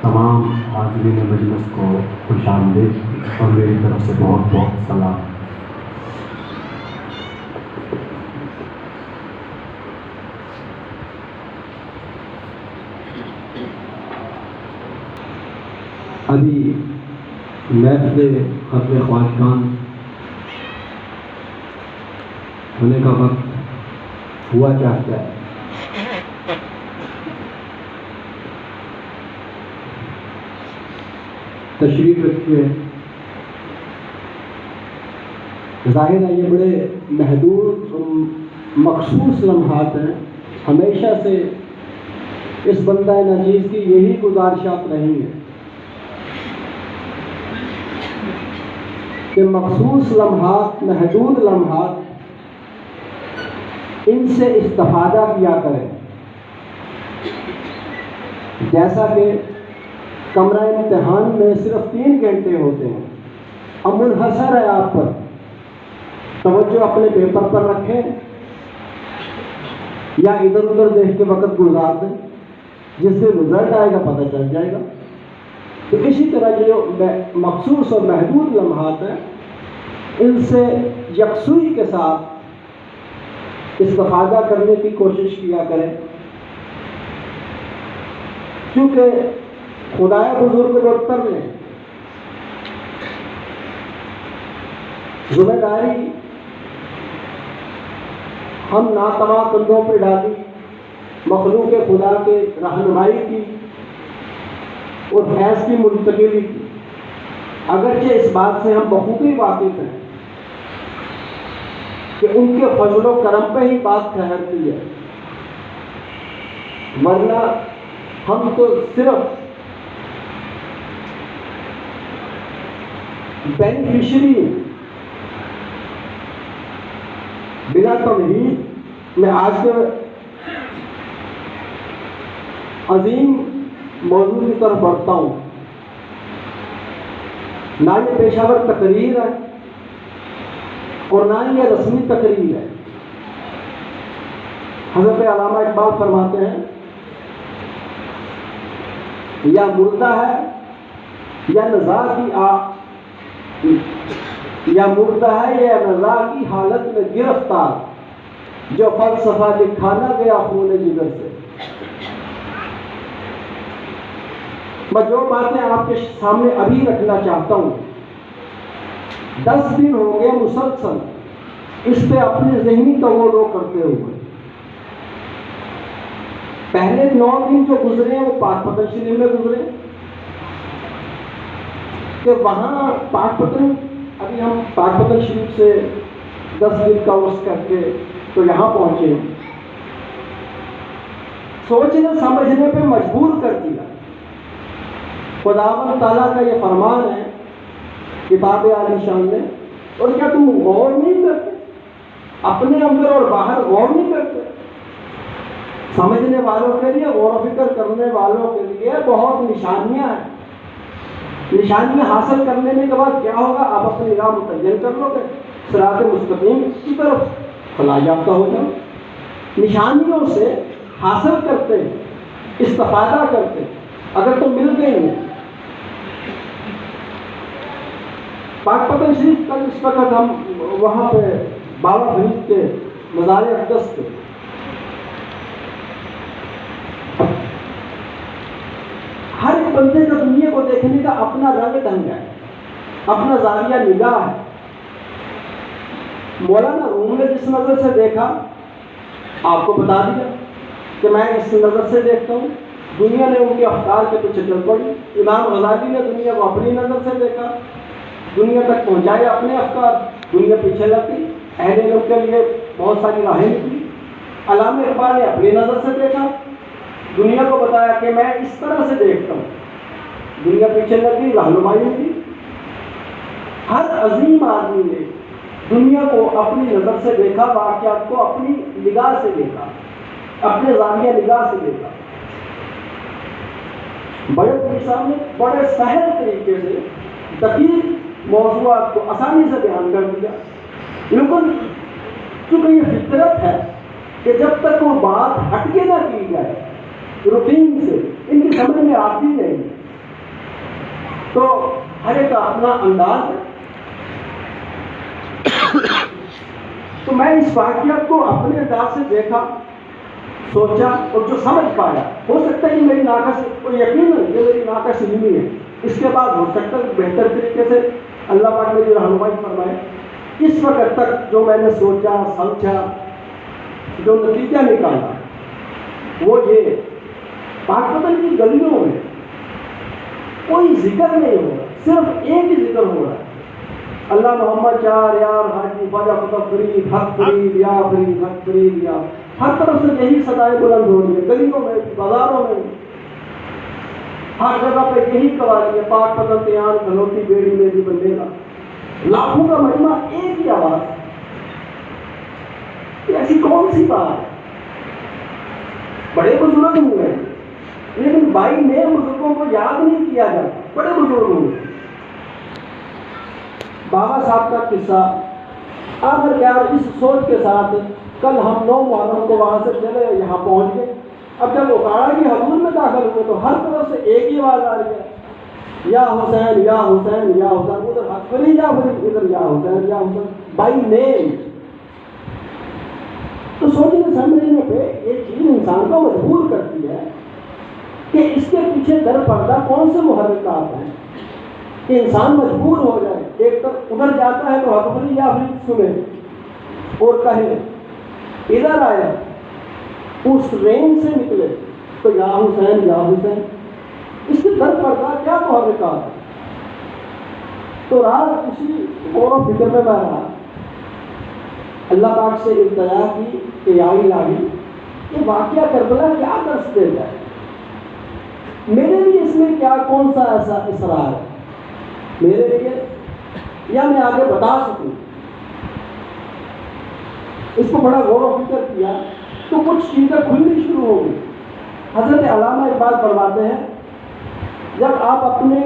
تمام حاضرین مجلس کو خوش آمدید اور میری طرف سے بہت بہت سلام۔ ابھی محفل ختم خواجگان ہونے کا وقت ہوا چاہتا ہے۔ تشریف رکھیے۔ ظاہر ہے یہ بڑے محدود مخصوص لمحات ہیں۔ ہمیشہ سے اس بندہ نجیز کی یہی گزارشات رہی ہیں کہ مخصوص لمحات، محدود لمحات، ان سے استفادہ کیا کریں۔ جیسا کہ کمرہ امتحان میں صرف 3 گھنٹے ہوتے ہیں، اب منحصر ہے آپ پر، توجہ اپنے پیپر پر رکھیں یا ادھر ادھر دیکھ کے وقت گزار دیں، جس سے رزلٹ آئے گا پتہ چل جائے گا۔ تو اسی طرح جو مخصوص اور محدود لمحات ہیں، ان سے یکسوئی کے ساتھ استفادہ کرنے کی کوشش کیا کریں، کیونکہ خدائے بزرگ ڈاکٹر نے ذمہ داری ہم ناتواں کندھوں پہ ڈالی، مخلوق خدا کے رہنمائی کی اور فیض کی منتقلی کی۔ اگرچہ اس بات سے ہم بخوبی واقف ہیں کہ ان کے فضل و کرم پہ ہی بات ٹھہرتی ہے، ورنہ ہم تو صرف بینیفیشری ہیں۔ بنا تمہید میں آج کے عظیم موضوع کی طرف بڑھتا ہوں۔ نہ یہ پیشہ ور تقریر ہے اور نہ یہ رسمی تقریر ہے۔ حضرت علامہ اقبال فرماتے ہیں، یا مردہ ہے یا نزاع کی یا مردہ ہے یا نزاع کی حالت میں گرفتار، جو فلسفہ لکھا نہ گیا خون جگر سے۔ میں جو باتیں آپ کے سامنے ابھی رکھنا چاہتا ہوں، 10 دن ہو گئے مسلسل اس پہ اپنی ذہنی تورو کرتے ہوئے۔ پہلے 9 دن جو گزرے ہیں وہ پاک پتن شریف میں گزرے، کہ وہاں پاک پتن، ابھی ہم پاک پتن شریف سے 10 دن کا عرص کر کے تو یہاں پہنچے، سوچنے سمجھنے پہ مجبور کر دیا۔ خداوند تعالیٰ کا یہ فرمان ہے کتاب عالی شان میں، اور کیا تم غور نہیں کرتے؟ اپنے اندر اور باہر غور نہیں کرتے؟ سمجھنے والوں کے لیے، غور و فکر کرنے والوں کے لیے بہت نشانیاں ہیں۔ نشانیاں حاصل کرنے کے بعد کیا ہوگا؟ آپ اپنی راہ متعین کر لو گے، صراط مستقیم کی طرف فلاح یافتہ ہو جاؤ۔ نشانیوں سے حاصل کرتے ہیں، استفادہ کرتے ہیں، اگر تو مل گئے ہیں۔ پاک پتن شریف کل اس وقت ہم وہاں پہ بابا فرید کے مزار اقدس پہ، ہر ایک بندے کا دنیا کو دیکھنے کا اپنا رنگ ڈھنگ ہے، اپنا زاویہ نگاہ ہے۔ مولانا روم نے جس نظر سے دیکھا آپ کو بتا دیا کہ میں اس نظر سے دیکھتا ہوں، دنیا نے ان کے افکار کے پیچھے چل پڑی۔ امام غزالی نے دنیا کو اپنی نظر سے دیکھا، دنیا تک پہنچائے اپنے افکار، دنیا پیچھے لگی، اہل علم کے لیے بہت ساری راہیں نکلی۔ علامہ اقبال نے اپنی نظر سے دیکھا، دنیا کو بتایا کہ میں اس طرح سے دیکھتا ہوں، دنیا پیچھے لگی، رہنمائی کی۔ ہر عظیم آدمی نے دنیا کو اپنی نظر سے دیکھا، واقعات کو اپنی نگاہ سے دیکھا، اپنے زاویہ نگاہ سے دیکھا۔ بڑے پیر صاحب نے بڑے سہل طریقے سے دقیق موضوعات کو آسانی سے بیان کر دیا، لیکن چونکہ یہ فطرت ہے کہ جب تک وہ بات ہٹ کے نہ کی جائے روٹین سے، ان کی سمجھ میں آتی نہیں۔ تو ہر ایک کا اپنا انداز ہے. تو میں اس واقعہ کو اپنے انداز سے دیکھا، سوچا اور جو سمجھ پایا. ہو سکتا ہے کہ میری ناقص، اور یقیناً یہ میری ناقص علمی ہے، اس کے بعد ہو سکتا ہے بہتر طریقے سے اللہ پاک نے رہنمائی فرمائے. اس وقت تک جو میں نے سوچا سمجھا، جو نتیجہ نکالا وہ یہ، پاک پتن کی گلیوں میں کوئی ذکر نہیں ہو رہا، صرف ایک ہی ذکر ہو رہا ہے، اللہ محمد چار یار حاجی خواجہ فتح فرید حق فرید یا فرید حق فرید یا. ہر طرف سے یہی صدائیں بلند ہو رہی ہے، گلیوں میں، بازاروں میں، ہر جگہ پہ یہی قوالی ہے، پاک پتن تیان کھلوتی بیڑی میری بندے کا. لاکھوں کا مجمع ایک ہی آواز. ایسی کون سی بات ہے؟ بڑے بزرگ ہوئے ہیں لیکن بائی نئے بزرگوں کو یاد نہیں کیا جاتا. بڑے بزرگ ہوئے. بابا صاحب کا قصہ آخر کیا، اس سوچ کے ساتھ کل ہم 9 محرم کو وہاں سے چلے یہاں پہنچ گئے. اب جب اکاڑا کی حضور میں داخل ہوئے تو ہر طرف سے ایک ہی آواز آ رہی ہے، یا حسین یا حسین یا حسین. ادھر حق فرید یا فرید، ادھر یا حسین یا حسین، بائی نیم. تو سوچنے سمجھنے پہ ایک چیز انسان کو مجبور کرتی ہے کہ اس کے پیچھے در پردہ کون سے محرکات ہیں کہ انسان مجبور ہو جائے. ایک طرف ادھر جاتا ہے تو حق فرید یا فرید سنے اور کہے، ادھر آیا اس رینج سے نکلے تو یا حسین یا حسین. اس کے در پردہ کیا محرکات ہیں؟ تو رات اسی غور و فکر میں رہا. اللہ پاک سے التجا کی کہ یا الہی یہ واقعہ کربلا کیا درس دیتا ہے، میرے لیے اس میں کیا کون سا ایسا اسرار ہے میرے لیے، یا میں آگے بتا سکوں. اس کو بڑا غور و فکر کیا تو کچھ چیزیں کھلنی شروع ہو گئی. حضرت علامہ اقبال فرماتے ہیں جب آپ اپنے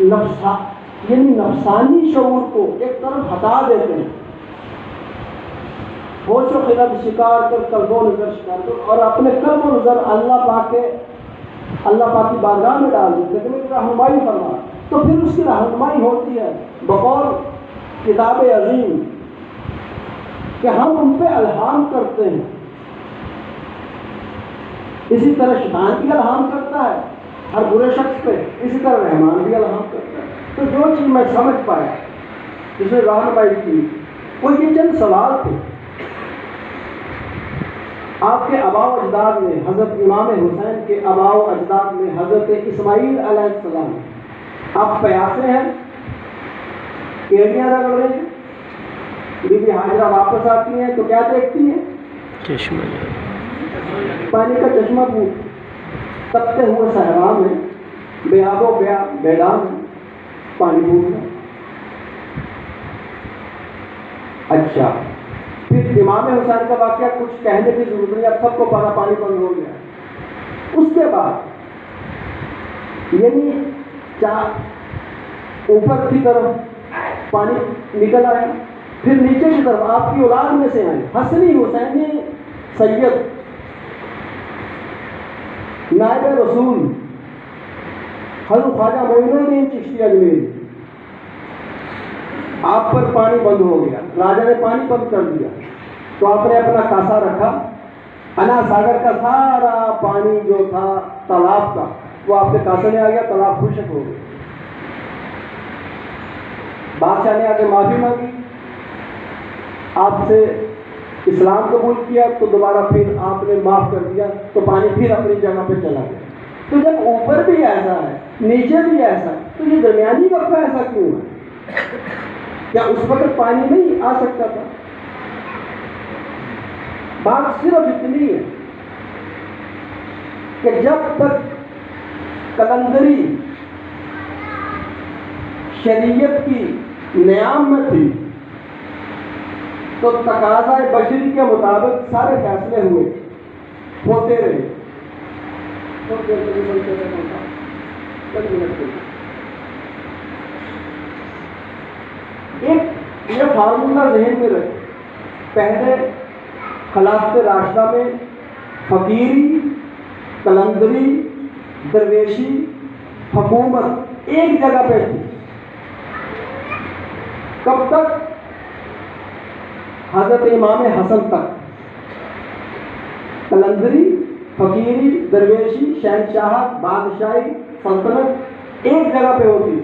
نفسانی شعور کو ایک طرف ہٹا دیتے ہیں، ہوش و خرد شکار کر قلب و نظر شکار کر، اور اپنے قلب و نظر اللہ پاک کی بارگاہ میں ڈال دیتے ہیں کہ میری رہنمائی فرما، تو پھر اس کی رہنمائی ہوتی ہے بقول کتاب عظیم کہ ہم ان پہ الہام کرتے ہیں. اسی طرح شیطان بھی الہام کرتا ہے ہر برے شخص پہ، اسی طرح رحمان بھی الہام کرتا ہے. تو جو چیز میں سمجھ پایا جس نے رہنمائی کی وہ یہ چند سوال تھے. آپ کے آباء و اجداد میں حضرت امام حسین کے آباء و اجداد میں حضرت اسماعیل علیہ السلام، آپ پیاسے ہیں، کیڑیاں رگڑ رہے ہیں، بی بی ہاجرہ واپس آتی ہیں تو کیا دیکھتی ہیں؟ چشمہ، پانی کا چشمہ پور تپتے ہوئے صحرا میں بے آب و بیدان پانی پور. اچھا، پھر امام حسین کا واقعہ کچھ کہنے کی ضرورت نہیں، اب سب کو پانی بند ہو گیا. اس کے بعد یعنی اوپر کی طرف پانی نکل آیا، پھر نیچے کی طرف آپ کی اولاد میں سے آئے حسنی حسینی سید نائب رسول حضرت خواجہ معین الدین چشتی اجمیری. آپ پر پانی بند ہو گیا، راجا نے پانی بند کر دیا تو آپ نے اپنا کاسا رکھا، انا ساگر کا سارا پانی جو تھا تالاب کا وہ آپ کے کاسے میں آ گیا، تالاب خشک ہو گیا. بادشاہ نے آ کے معافی مانگی، آپ سے اسلام قبول کیا تو دوبارہ پھر آپ نے معاف کر دیا تو پانی پھر اپنی جگہ پہ چلا گیا. تو جب اوپر بھی ایسا ہے نیچے بھی ایسا ہے تو یہ درمیانی وقفہ ایسا کیوں ہے؟ کیا اس وقت پانی نہیں آ سکتا تھا؟ بات صرف اتنی ہے کہ جب تک قلندری شریعت کی نیام میں تھی تو تقاضۂ بشری کے مطابق سارے فیصلے ہوتے رہے. ایک یہ فارمولہ ذہن میں رہے، پہلے خلافت راشدہ میں فقیری، قلندری، درویشی، حکومت ایک جگہ پہ تھی. کب تک؟ حضرت امام حسن تک. قلندری، فقیری، درویشی، شہنشاہت، بادشاہی، سلطنت ایک جگہ پہ ہوتی.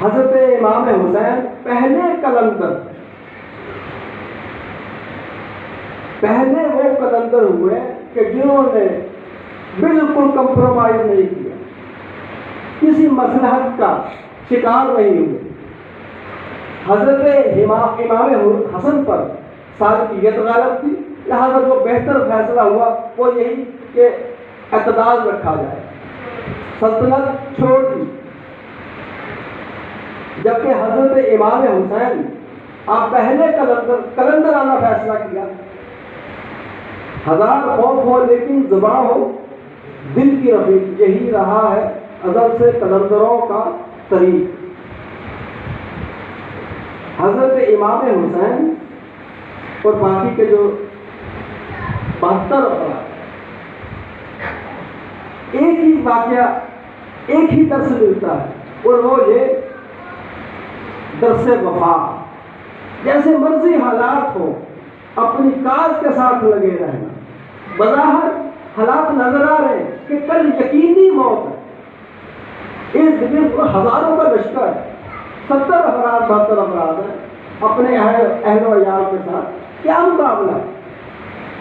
حضرت امام حسین پہلے قلندر، پہلے وہ قلندر ہوئے کہ جنہوں نے بالکل کمپرومائز نہیں کیا، کسی مصلحت کا شکار نہیں ہوئے. حضرت امام حسن پر صادقیت غالب تھی، لہٰذا جو بہتر فیصلہ ہوا وہ یہی کہ اعتدال رکھا جائے، سلطنت چھوڑ دی. جبکہ حضرت امام حسین آپ پہلے قلندرانہ فیصلہ کیا. ہزار خوف ہو لیکن زباں ہو دل کی رفیق، یہی رہا ہے ازل سے قلندروں کا طریق. حضرت امام حسین اور باقی کے جو 72 افراد، ایک ہی واقعہ، ایک ہی درس ملتا ہے، اور وہ یہ درس وفا. جیسے مرضی حالات ہو اپنی کاج کے ساتھ لگے رہنا. بظاہر حالات نظر آ رہے ہیں کہ کل یقینی موت ہے، اس دن ہزاروں کا لشکر ہے، 70 افراد 72 افراد ہیں اپنے اہل و عیال کے ساتھ، کیا مقابلہ ہے؟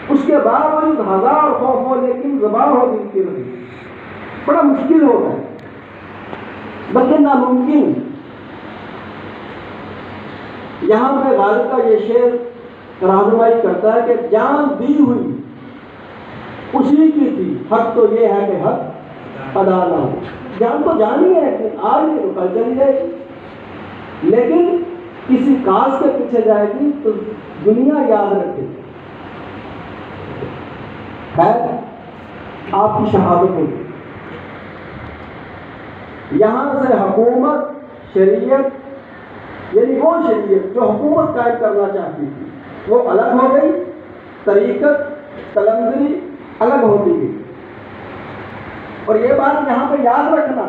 اس کے باوجود ہزار خوف ہو لیکن زبان ہو دل کی رہی. بڑا مشکل ہوتا ہے، بلکہ ناممکن. یہاں پہ غالب کا یہ شعر رہنمائی کرتا ہے کہ جان دی ہوئی اسی کی تھی، حق تو یہ ہے کہ حق ادا نہ ہو. جان تو جانی ہے کہ آج نہیں تو کل چلی جائے گی، لیکن کسی کاج کے پیچھے جائے گی تو دنیا یاد رکھے. خیر، آپ کی شہادت ہوگی. یہاں سے حکومت، شریعت، یعنی وہ شریعت جو حکومت قائم کرنا چاہتی تھی وہ الگ ہو گئی، طریقت قلندری الگ ہوتی گئی. اور یہ بات یہاں پہ یاد رکھنا،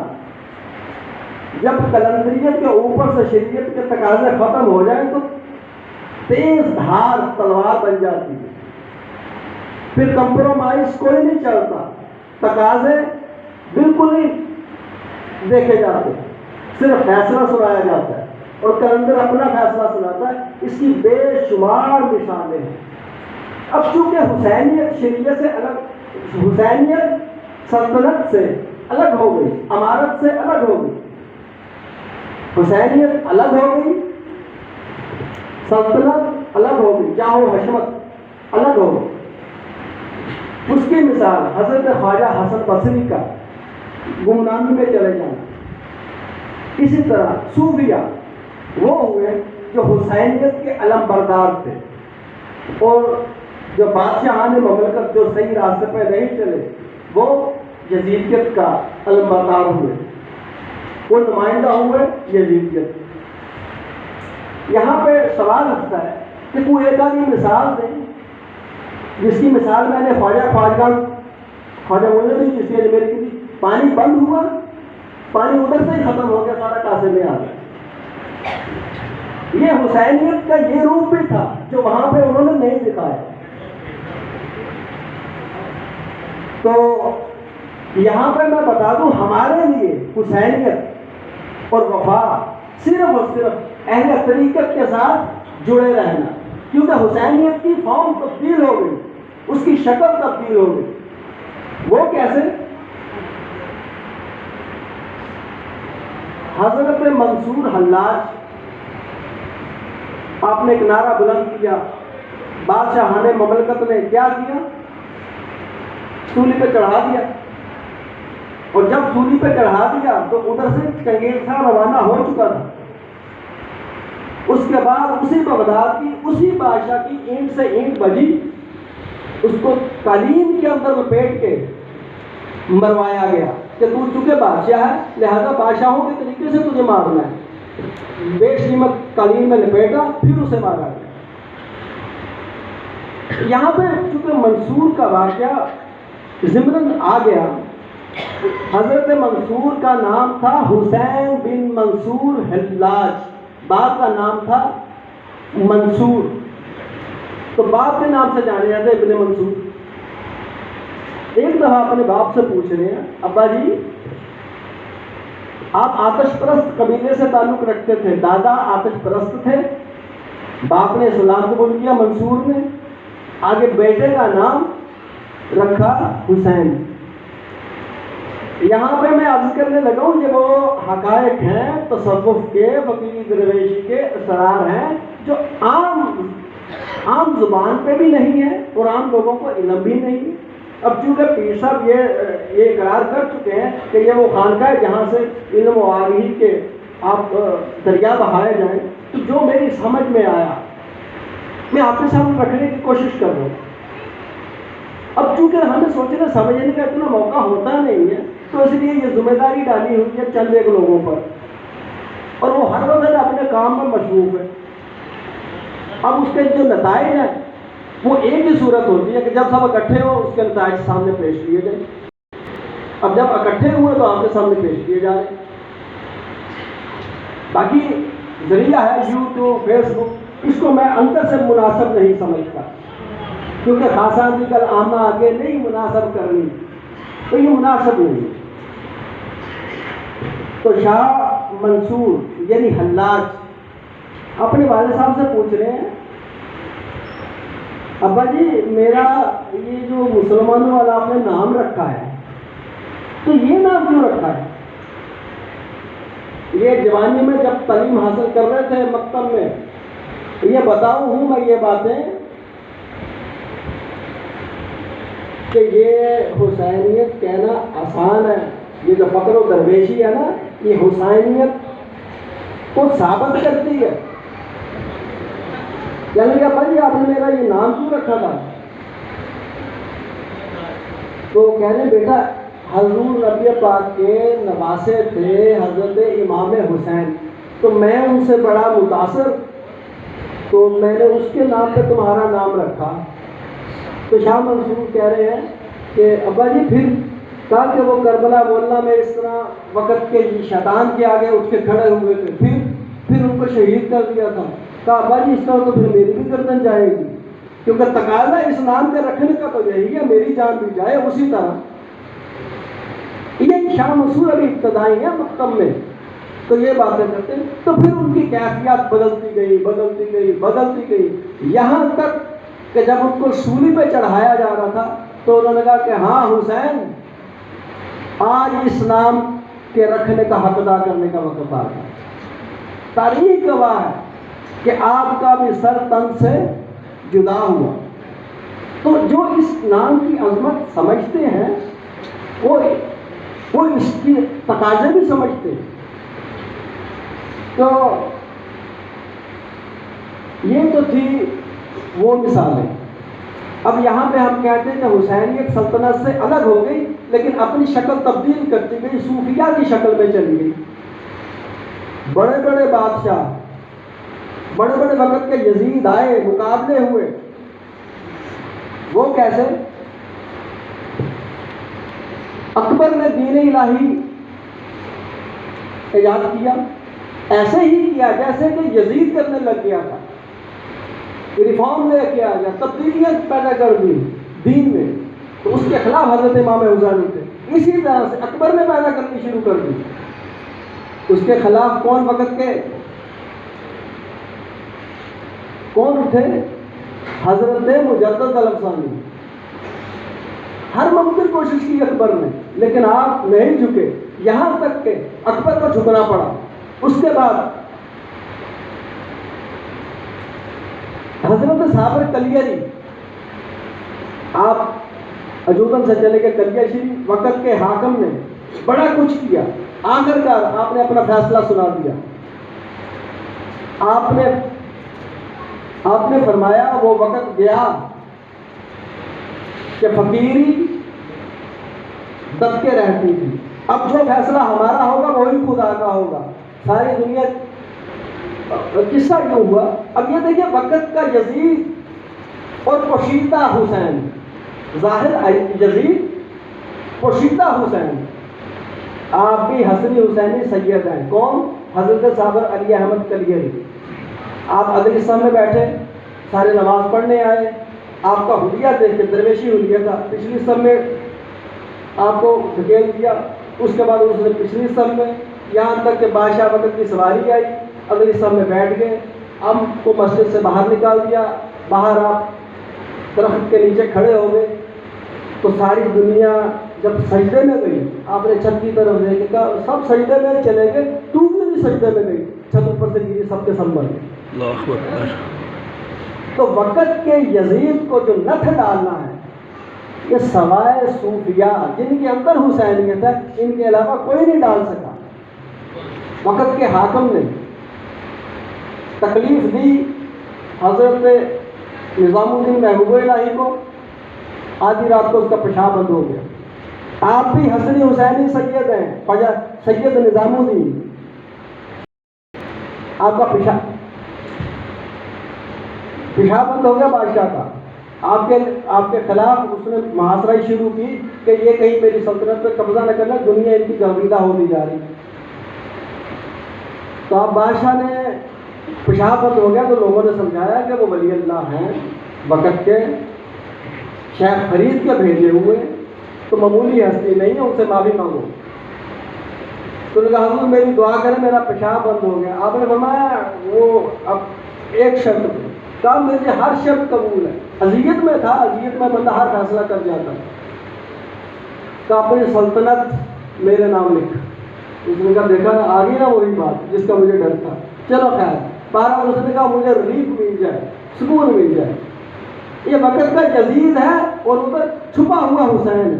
جب قلندریت کے اوپر سے شریعت کے تقاضے ختم ہو جائیں تو تیز دھار تلوار بن جاتی ہے. پھر کمپرومائز کوئی نہیں چلتا، تقاضے بالکل نہیں دیکھے جاتے، صرف فیصلہ سنایا جاتا ہے اور قلندر اپنا فیصلہ سناتا ہے. اس کی بے شمار مثالیں ہیں. اب چونکہ حسینیت شریعت سے الگ، حسینیت سلطنت سے الگ ہو گئی، امارت سے الگ ہو گئی. حسینیت الگ ہو گئی، سلطنت الگ ہو گئی، جاہ و حشمت الگ ہو گئی. اس کی مثال حضرت خواجہ حسن بصری کا گمنامی میں چلے جانا. اسی طرح صوفیہ وہ ہوئے جو حسینیت کے علم بردار تھے، اور جو بادشاہان مملکت جو صحیح راستے پہ نہیں چلے وہ یزیدیت کا علم بردار ہوئے، وہ نمائندہ ہوئے یزیدیت. یہاں پہ سوال اٹھتا ہے کہ کوئی ایک آدمی مثال دیں، جس کی مثال میں نے خواجہ مولوی دی جس کے میری کی پانی بند ہوا، پانی ادھر سے ہی ختم ہو گیا، سارا کاسے میں آ گیا. یہ حسینیت کا یہ روپ بھی تھا جو وہاں پہ انہوں نے نہیں دکھایا. تو یہاں پہ میں بتا دوں ہمارے لیے حسینیت اور وفا صرف اور صرف اہل طریقت کے ساتھ جڑے رہنا، کیونکہ حسینیت کی فارم تبدیل ہو گئی، اس کی شکل تبدیل ہو گئی. وہ کیسے؟ حضرت منصور حلاج، آپ نے ایک نعرہ بلند کیا، بادشاہان مملکت نے کیا کیا؟ سولی پہ چڑھا دیا. اور جب سولی پہ چڑھا دیا تو ادھر سے چنگیز خان روانہ ہو چکا تھا. اس کے بعد اسی بغداد کی اسی بادشاہ کی اینٹ سے اینٹ بجی، اس کو قالین کے اندر لپیٹ کے مروایا گیا کہ تو چونکہ بادشاہ ہے لہذا بادشاہوں کے طریقے سے تجھے مارنا ہے. بے قیمت قالین میں لپیٹا، پھر اسے مارا گیا. یہاں پہ چونکہ منصور کا واقعہ ضمن آ گیا حضرت منصور کا نام تھا حسین بن منصور حلاج، باپ کا نام تھا منصور، تو باپ کے نام سے جانے جاتے ابن منصور۔ ایک دفعہ اپنے باپ سے پوچھ رہے ہیں، ابا جی آپ آتش پرست قبیلے سے تعلق رکھتے تھے، دادا آتش پرست تھے، باپ نے اسلام قبول کیا منصور نے، آگے بیٹے کا نام رکھا حسین۔ یہاں پہ میں عرض کرنے لگا ہوں کہ وہ حقائق ہیں تصوف کے، فقیری درویشی کے اسرار ہیں جو عام زبان پہ بھی نہیں ہے اور عام لوگوں کو علم بھی نہیں ہے۔ اب چونکہ پیر صاحب یہ اقرار کر چکے ہیں کہ یہ وہ خانقاہ ہے جہاں سے علم و آگہی کے آپ دریا بہائے جائیں، تو جو میری سمجھ میں آیا میں آپ کے سامنے رکھنے کی کوشش کر رہا ہوں۔ اب چونکہ ہمیں سوچنے سمجھنے کا اتنا موقع ہوتا نہیں ہے، تو اس لیے یہ ذمہ داری ڈالی ہوئی ہے چند ایک لوگوں پر، اور وہ ہر وقت اپنے کام میں مصروف ہے۔ اب اس کے جو نتائج ہیں وہ ایک ہی صورت ہوتی ہے کہ جب سب اکٹھے ہو اس کے نتائج سامنے پیش کیے جائیں۔ اب جب اکٹھے ہوئے تو آپ کے سامنے پیش کیے جا رہے ہیں۔ باقی ذریعہ ہے یوٹیوب، فیس بک، اس کو میں اندر سے مناسب نہیں سمجھتا، کیونکہ خاصان کی کل عامہ آگے نہیں مناسب کرنی، تو یہ مناسب نہیں۔ تو شاہ منصور یعنی حلاج اپنے والد صاحب سے پوچھ رہے ہیں، ابا جی میرا یہ جو مسلمانوں والا آپ نے نام رکھا ہے تو یہ نام کیوں رکھا ہے؟ یہ جوانی میں جب تعلیم حاصل کر رہے تھے مکتب میں، یہ بتاؤں ہوں میں یہ باتیں کہ یہ حسینیت کہنا آسان ہے، یہ جو فقر و درویشی ہے نا یہ حسینیت کو ثابت کرتی ہے۔ یعنی کہ بھائی آپ نے میرا یہ نام کیوں رکھا تھا؟ تو کہہ رہے بیٹا حضور نبی پاک کے نواسے تھے حضرت امام حسین، تو میں ان سے بڑا متاثر، تو میں نے اس کے نام پہ تمہارا نام رکھا۔ تو شاہ منصور کہہ رہے ہیں کہ ابا جی پھر کہا کہ وہ کربلا بولنا میں اس طرح وقت کے شیطان کے آگے اٹھ کے کھڑے ہوئے تھے، پھر ان کو شہید کر دیا تھا۔ کہا ابا جی اس طرح تو پھر میری بھی گردن جائے گی، کیونکہ تقاضا اس نام کے رکھنے کا تو یہی ہے میری جان بھی جائے اسی طرح۔ یہ شاہ منصور ابھی ابتدائی ہے مکتب میں، تو یہ باتیں کرتے ہیں، تو پھر ان کی کیفیات بدلتی گئی یہاں تک کہ جب ان کو سولی پہ چڑھایا جا رہا تھا تو انہوں نے کہا کہ ہاں حسین آج اس نام کے رکھنے کا حق ادا کرنے کا وقت آ گیا۔ تاریخ گواہ ہے کہ آپ کا بھی سر تن سے جدا ہوا۔ تو جو اس نام کی عظمت سمجھتے ہیں وہ اس کی تقاضے بھی سمجھتے ہیں۔ تو یہ تو تھی وہ مثالیں۔ اب یہاں پہ ہم کہتے ہیں کہ حسینیت سلطنت سے الگ ہو گئی لیکن اپنی شکل تبدیل کرتی گئی، صوفیہ کی شکل میں چلی گئی۔ بڑے بڑے بادشاہ، بڑے بڑے وقت کے یزید آئے، مقابلے ہوئے، وہ کیسے؟ اکبر نے دین الہی ایجاد کیا، ایسے ہی کیا جیسے کہ یزید کرنے لگ گیا تھا، ریفارم لے کے آ گیا، تبدیلیت پیدا کر دی دین میں، تو اس کے خلاف حضرت امام حسین تھے۔ اسی طرح سے اکبر نے پیدا کرنی شروع کر دی، اس کے خلاف کون وقت کے کون اٹھے؟ حضرت مجدد الافسانی۔ ہر ممکن کوشش کی اکبر نے لیکن آپ نہیں جھکے، یہاں تک کہ اکبر کو جھکنا پڑا۔ اس کے بعد حضرت صابر کلیری، آپ اجودن سے چلے کے کلیہ شریف، وقت کے حاکم نے بڑا کچھ کیا، آخرکار آپ نے اپنا فیصلہ سنا دیا۔ آپ نے فرمایا وہ وقت گیا کہ فقیری دب کے رہتی تھی، اب جو فیصلہ ہمارا ہوگا وہی خدا کا ہوگا۔ ساری دنیا قصہ کیوں ہوا؟ اب یہ دیکھیے وقت کا یزید اور پوشیدہ حسین، ظاہر یزید پوشیدہ حسین، آپ بھی حسنی حسینی سید ہیں۔ کون؟ حضرت صاحب علی احمد کلیری۔ آپ اگلی صف میں بیٹھے، سارے نماز پڑھنے آئے، آپ کا حلیہ دیکھ کے، درویشی حلیہ تھا، پچھلی صف میں آپ کو دھکیل دیا، اس کے بعد اس نے پچھلی صف میں، یہاں تک کہ بادشاہ وقت کی سواری آئی، اگلی صف میں بیٹھ گئے، اب کو مسجد سے باہر نکال دیا، باہر آپ درخت کے نیچے کھڑے ہو گئے، تو ساری دنیا جب سجدے میں گئی، آپ نے چھت کی طرف دیکھ کہا سب سجدے میں چلے گئے، تو بھی سجدے میں گئی، چھت اوپر سے گری، سب کے سنبھل گئے۔ اللہ اکبر۔ تو وقت کے یزید کو جو نتھ ڈالنا ہے، یہ سوائے صوفیاء جن کے اندر حسینیت ہے، ان کے علاوہ کوئی نہیں ڈال سکا۔ وقت کے حاکم نے تکلیف دی حضرت نظام الدین محبوب الہی کو، آدھی رات کو اس کا پیشاب بند ہو گیا۔ آپ بھی حسنی حسینی سید ہیں، خواجہ سید نظام الدین، آپ کا پیشاب بند ہو گیا بادشاہ کا، آپ کے خلاف اس نے محاصرہ شروع کی کہ یہ کہیں میری سلطنت پہ قبضہ نہ کرنا، دنیا ان کی گرویدہ ہوتی جا رہی۔ تو اب بادشاہ نے پیشاب بند ہو گیا تو لوگوں نے سمجھایا کہ وہ ولی اللہ ہیں، وقت کے شیخ فرید کے بھیجے ہوئے، تو معمولی ہستی نہیں ہے، ان سے معافی مانگو۔ تو نے کہا حضور میری دعا کریں، میرا پیشاب بند ہو گیا۔ آپ نے فرمایا وہ اب ایک شرط پہ، کہا مجھے ہر شرط قبول ہے۔ اذیت میں تھا، اذیت میں بندہ ہر فیصلہ کر جاتا ہے۔ کہ اپنی سلطنت میرے نام لکھ۔ اس نے کہا دیکھا آ گئی نا وہی بات جس کا مجھے ڈر تھا، چلو خیر۔ بہرحال اس نے کہا مجھے ریلیف مل جائے، سکون مل جائے، یہ وقت کا یزید ہے اور ادھر چھپا ہوا حسین ہے۔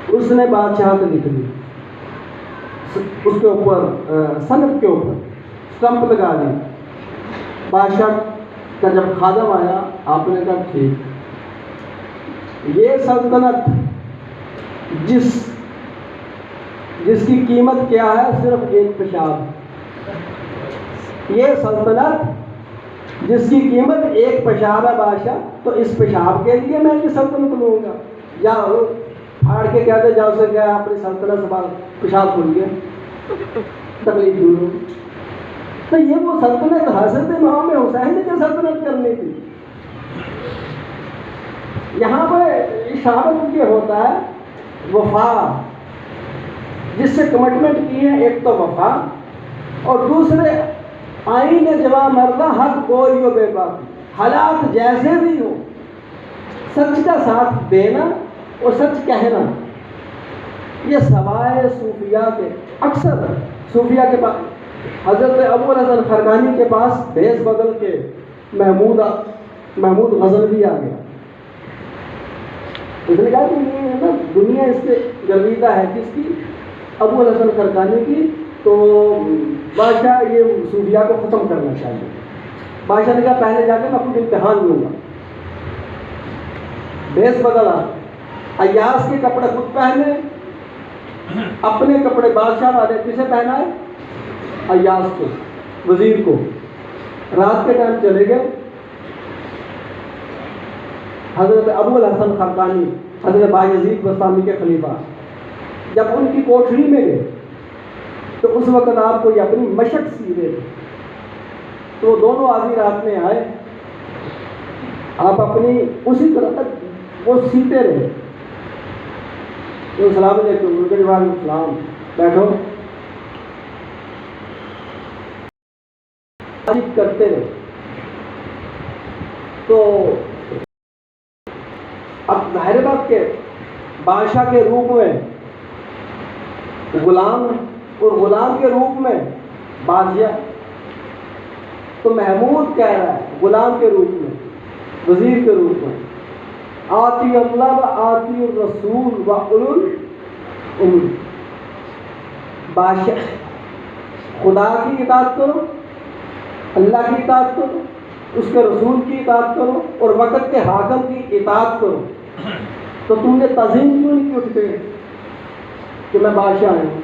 اس نے بادشاہ کو لکھ دی، اس کے اوپر سند کے اوپر اسٹمپ لگا دی۔ بادشاہ کا جب خادم آیا، آپ نے کہا ٹھیک، یہ سلطنت جس کی قیمت کیا ہے، صرف ایک پیشاب، یہ سلطنت جس کی قیمت ایک پیشاب ہے بادشاہ، تو اس پیشاب کے لیے میں یہ سلطنت لوں گا؟ جاؤ پھاڑ کے کہتے جاؤ سے کیا اپنی سلطنت سے پیشاب کھل گیا، تکلیف دور ہو۔ تو یہ وہ سلطنت حضرت امام حسین نے جو سلطنت کرنی تھی، یہاں پر اشارت یہ ہوتا ہے وفا، جس سے کمٹمنٹ کی ہے، ایک تو وفا اور دوسرے آئین جوان مردہ حق گوئی و بے باکی، حالات جیسے بھی ہو سچ کا ساتھ دینا اور سچ کہنا۔ یہ سوائے صوفیاء کے، اکثر صوفیاء کے پاس، حضرت ابو الحسن خرقانی کے پاس بھیس بدل کے محمود غزنوی آ گیا۔ اس نے کہا کہ یہ نا دنیا اس سے گرویدہ ہے، کس کی؟ ابو الحسن خرقانی کی۔ تو بادشاہ یہ صوفیاء کو ختم کرنا چاہیے۔ بادشاہ نے کہا پہلے جا کے میں خود امتحان لوں گا۔ بھیس بدلا، ایاز کے کپڑے خود پہنے، اپنے کپڑے بادشاہ والے کسے پہنا ہے؟ ایاز کو، وزیر کو۔ رات کے ٹائم چلے گئے، حضرت ابو الحسن خرقانی، حضرت بایزید بستامی کے خلیفہ، جب ان کی کوٹھری میں گئے تو اس وقت آپ کو یہ اپنی مشق سی رہے تھے، تو وہ دونوں آدھی رات میں آئے، آپ اپنی اسی طرح وہ سیتے رہے۔ تو السلام علیکم، وعلیکم السلام، بیٹھو، کرتے رہے۔ تو اب ظاہر بات کہ بادشاہ کے روپ میں غلام اور غلام کے روپ میں بادشاہ، تو محمود کہہ رہا ہے غلام کے روپ میں، وزیر کے روپ میں، آتی اللہ و آتی الرسول و اولو الامر، بادشاہ خدا کی اطاعت کرو، اللہ کی اطاعت کرو، اس کے رسول کی اطاعت کرو اور وقت کے حاکم کی اطاعت کرو۔ تو تم نے تعظیم کیوں نہیں کی اٹھتے کہ میں بادشاہ ہوں؟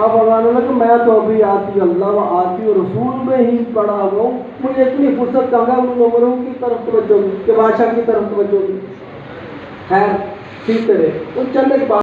آپ فرمانے لگے کہ میں تو ابھی آتی اللہ و آتی رسول میں ہی پڑا ہوا ہوں، مجھے اتنی فرصت کہاں ان لوگوں کی طرف توجہ دی کہ بادشاہ کی طرف توجہ دی۔ خیر سیتے رہے. تو چند ایک بات